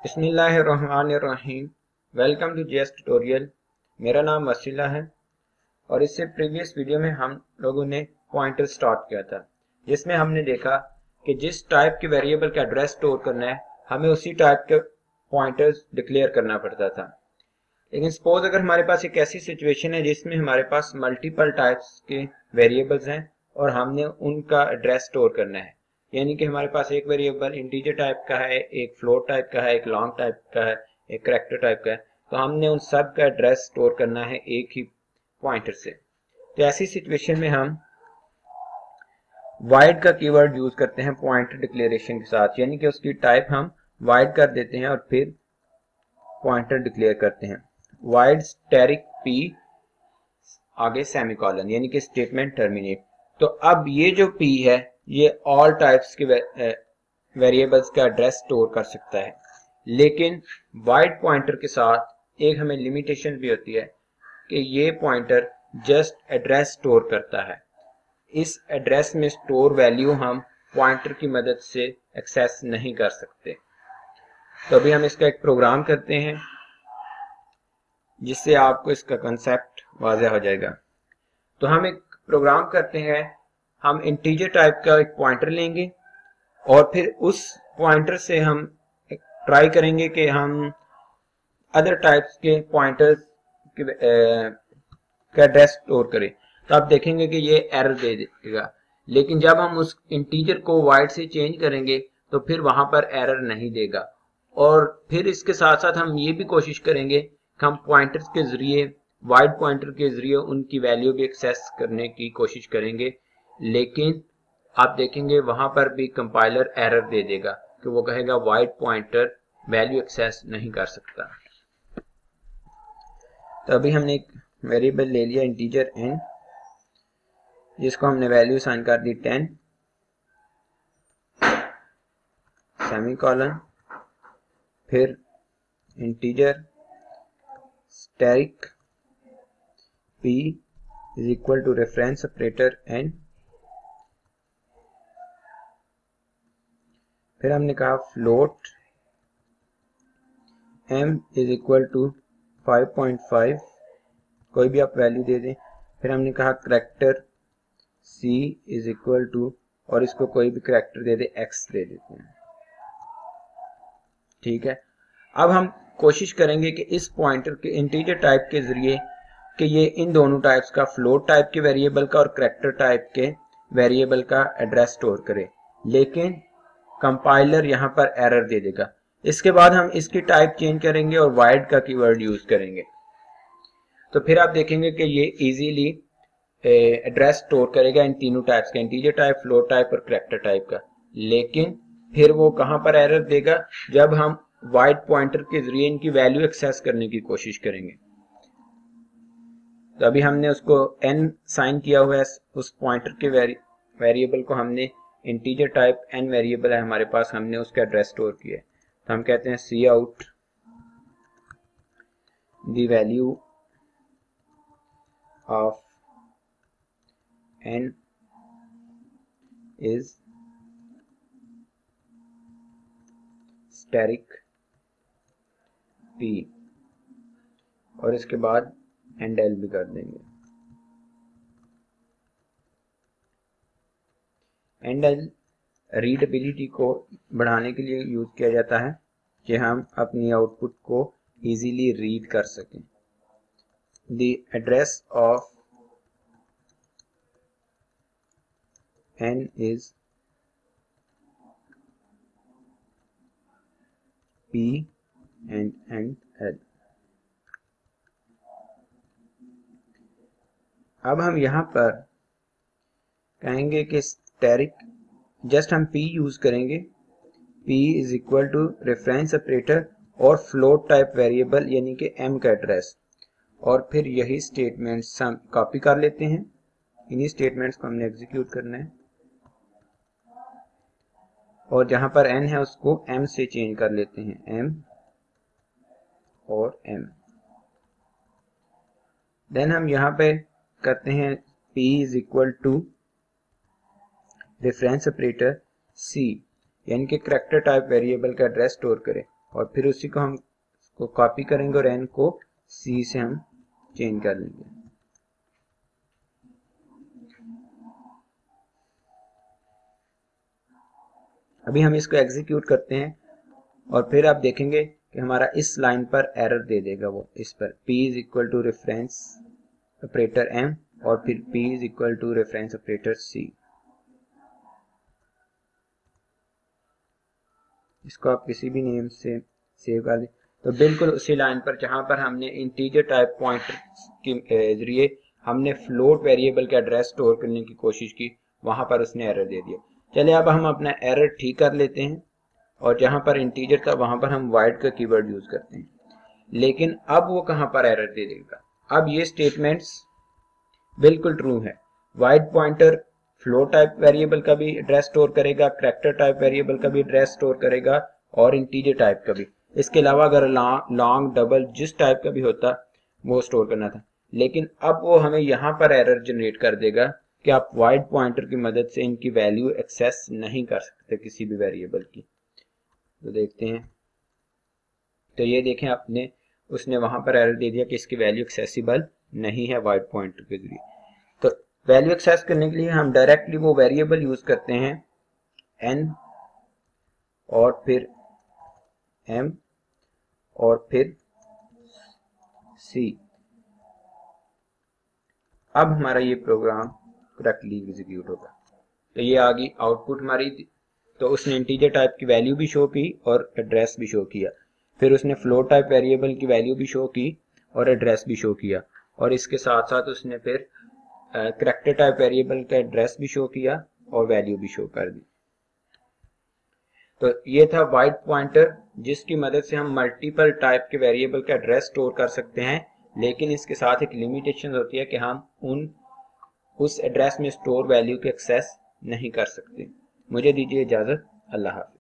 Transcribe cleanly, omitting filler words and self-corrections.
बिस्मिल्लाहिर्रहमानिर्रहीम। Welcome to JS tutorial. मेरा नाम वसीला है और इससे प्रीवियस वीडियो में हम लोगों ने पॉइंटर स्टार्ट किया था, जिसमें हमने देखा कि जिस टाइप के वेरिएबल का एड्रेस स्टोर करना है हमें उसी टाइप के पॉइंटर्स डिक्लेयर करना पड़ता था। लेकिन सपोज अगर हमारे पास एक ऐसी सिचुएशन है जिसमें हमारे पास मल्टीपल टाइप्स के वेरिएबल्स हैं और हमने उनका एड्रेस स्टोर करना है, यानी कि हमारे पास एक वेरिएबल इंटीजर टाइप का है, एक फ्लोट टाइप का है, एक लॉन्ग टाइप का है, एक कैरेक्टर टाइप का है, तो हमने उन सब का एड्रेस स्टोर करना है एक ही पॉइंटर से। तो ऐसी सिचुएशन में हम वाइड का कीवर्ड यूज करते हैं पॉइंटर डिक्लेरेशन के साथ, यानी कि उसकी टाइप हम वाइड कर देते हैं और फिर पॉइंटर डिक्लेयर करते हैं। वाइड स्टैटिक पी आगे सेमीकोलन, यानी कि स्टेटमेंट टर्मिनेट। तो अब ये जो पी है ये ऑल टाइप्स के वेरिएबल्स का एड्रेस स्टोर कर सकता है, लेकिन वाइड पॉइंटर के साथ एक हमें लिमिटेशन भी होती है कि ये पॉइंटर जस्ट एड्रेस स्टोर करता है। इस एड्रेस में स्टोर वैल्यू हम पॉइंटर की मदद से एक्सेस नहीं कर सकते। तो अभी हम इसका एक प्रोग्राम करते हैं जिससे आपको इसका कंसेप्ट वाज़ेह हो जाएगा। तो हम एक प्रोग्राम करते हैं, हम इंटीजर टाइप का एक पॉइंटर लेंगे और फिर उस पॉइंटर से हम ट्राई करेंगे कि हम अदर टाइप्स के पॉइंटर्स का एड्रेस स्टोर करें। तो आप देखेंगे कि ये एरर दे देगा, लेकिन जब हम उस इंटीजर को वाइड से चेंज करेंगे तो फिर वहां पर एरर नहीं देगा। और फिर इसके साथ साथ हम ये भी कोशिश करेंगे कि हम पॉइंटर्स के जरिए, वाइड पॉइंटर के जरिए उनकी वैल्यू भी एक्सेस करने की कोशिश करेंगे, लेकिन आप देखेंगे वहां पर भी कंपाइलर एरर दे देगा कि वो कहेगा वाइड पॉइंटर वैल्यू एक्सेस नहीं कर सकता। तो अभी हमने एक वेरिएबल ले लिया इंटीजर n, जिसको हमने वैल्यू असाइन कर दी 10 सेमीकोलन, फिर integer static p is equal to reference operator n, फिर हमने कहा float m is equal to 5.5, कोई भी आप वैल्यू दे दें। फिर हमने कहा character c is equal to, और इसको कोई भी करैक्टर दे दे, x दे देते हैं। ठीक है, अब हम कोशिश करेंगे कि इस पॉइंटर के इंटीजर टाइप के जरिए कि ये इन दोनों टाइप्स का, फ्लोट टाइप के वेरिएबल का और करैक्टर टाइप के वेरिएबल का एड्रेस स्टोर करे, लेकिन कंपाइलर यहाँ पर एरर दे देगा। इसके बाद हम इसकी टाइप चेंज करेंगे और वाइड का कीवर्ड यूज करेंगे, तो फिर आप देखेंगे कि ये इजीली एड्रेस स्टोर करेगा इन तीनों टाइप्स का, इंटीजर टाइप, फ्लोट टाइप और करैक्टर टाइप का। लेकिन फिर वो कहां पर एरर देगा, जब हम वाइड पॉइंटर के जरिए इनकी वैल्यू एक्सेस करने की कोशिश करेंगे। तो अभी हमने उसको n साइन किया हुआ है, उस पॉइंटर के वेरिएबल को हमने इंटीजर टाइप n वेरिएबल है हमारे पास, हमने उसका एड्रेस स्टोर किया है। तो हम कहते हैं see out the value of n is static p, और इसके बाद एंड एल भी कर देंगे। एंड एल रीडेबिलिटी को बढ़ाने के लिए यूज किया जाता है कि हम अपनी आउटपुट को इजीली रीड कर सकें। The address of n is p and l। अब हम यहाँ पर कहेंगे कि स्टैटिक, जस्ट हम p यूज करेंगे, p is equal to reference operator और फ्लोट टाइप वेरिएबल यानी कि m का एड्रेस, और फिर यही स्टेटमेंट्स हम कॉपी कर लेते हैं। इन्हीं स्टेटमेंट्स को हमने एग्जीक्यूट करना है और जहां पर n है उसको m से चेंज कर लेते हैं, m और m। देन हम यहाँ पे करते हैं p is equal to reference operator c, यानी कि करैक्टर टाइप वेरिएबल का एड्रेस स्टोर करें, और फिर उसी को हम कॉपी करेंगे और n को c से हम चेंज कर लेंगे। अभी हम इसको एग्जीक्यूट करते हैं और फिर आप देखेंगे कि हमारा इस लाइन पर एरर दे देगा वो, इस पर p is equal to reference operator m और फिर p is equal to reference operator c। इसको आप किसी भी नेम से सेव कर दें। तो बिल्कुल उसी लाइन पर जहां पर हमने इंटीजर टाइप पॉइंटर के जरिए हमने फ्लोट वेरिएबल का एड्रेस स्टोर करने की कोशिश की, वहां पर उसने एरर दे दिया। चलिए अब हम अपना एरर ठीक कर लेते हैं और जहां पर इंटीजर था वहां पर हम वाइड का कीवर्ड यूज करते हैं। लेकिन अब वो कहां पर एरर दे देगा? अब ये स्टेटमेंट्स बिल्कुल ट्रू है। Wide pointer float type variable का भी एड्रेस स्टोर करेगा, कैरेक्टर टाइप वेरिएबल का भी एड्रेस स्टोर करेगा और इंटीजर टाइप का भी। इसके अलावा अगर लॉन्ग डबल जिस टाइप का भी होता वो स्टोर करना था। लेकिन अब वो हमें यहाँ पर एरर जनरेट कर देगा कि आप वाइड पॉइंटर की मदद से इनकी वैल्यू एक्सेस नहीं कर सकते किसी भी वेरिएबल की। तो देखते हैं, तो ये देखें आपने, उसने वहां पर एरर दे दिया कि इसकी वैल्यू एक्सेसिबल नहीं है वाइड पॉइंटर के जरिए। तो वैल्यू एक्सेस करने के लिए हम डायरेक्टली वो वेरिएबल यूज करते हैं n और फिर m और फिर c। अब हमारा ये प्रोग्राम करेक्टली एग्जीक्यूट होगा। तो ये आ गई आउटपुट हमारी। तो उसने इंटीजर टाइप की वैल्यू भी शो की और एड्रेस भी शो किया। फिर उसने फ्लोट टाइप वेरिएबल की वैल्यू भी शो की और एड्रेस भी शो किया। और इसके साथ साथ उसने फिर कैरेक्टर टाइप वेरिएबल का एड्रेस भी शो किया और वैल्यू भी शो कर दी। तो ये था वाइड पॉइंटर, जिसकी मदद से हम मल्टीपल टाइप के वेरिएबल का एड्रेस स्टोर कर सकते हैं। लेकिन इसके साथ एक लिमिटेशन होती है कि हम उस एड्रेस में स्टोर वैल्यू की एक्सेस नहीं कर सकते। मुझे दीजिए इजाजत। अल्लाह हाफिज।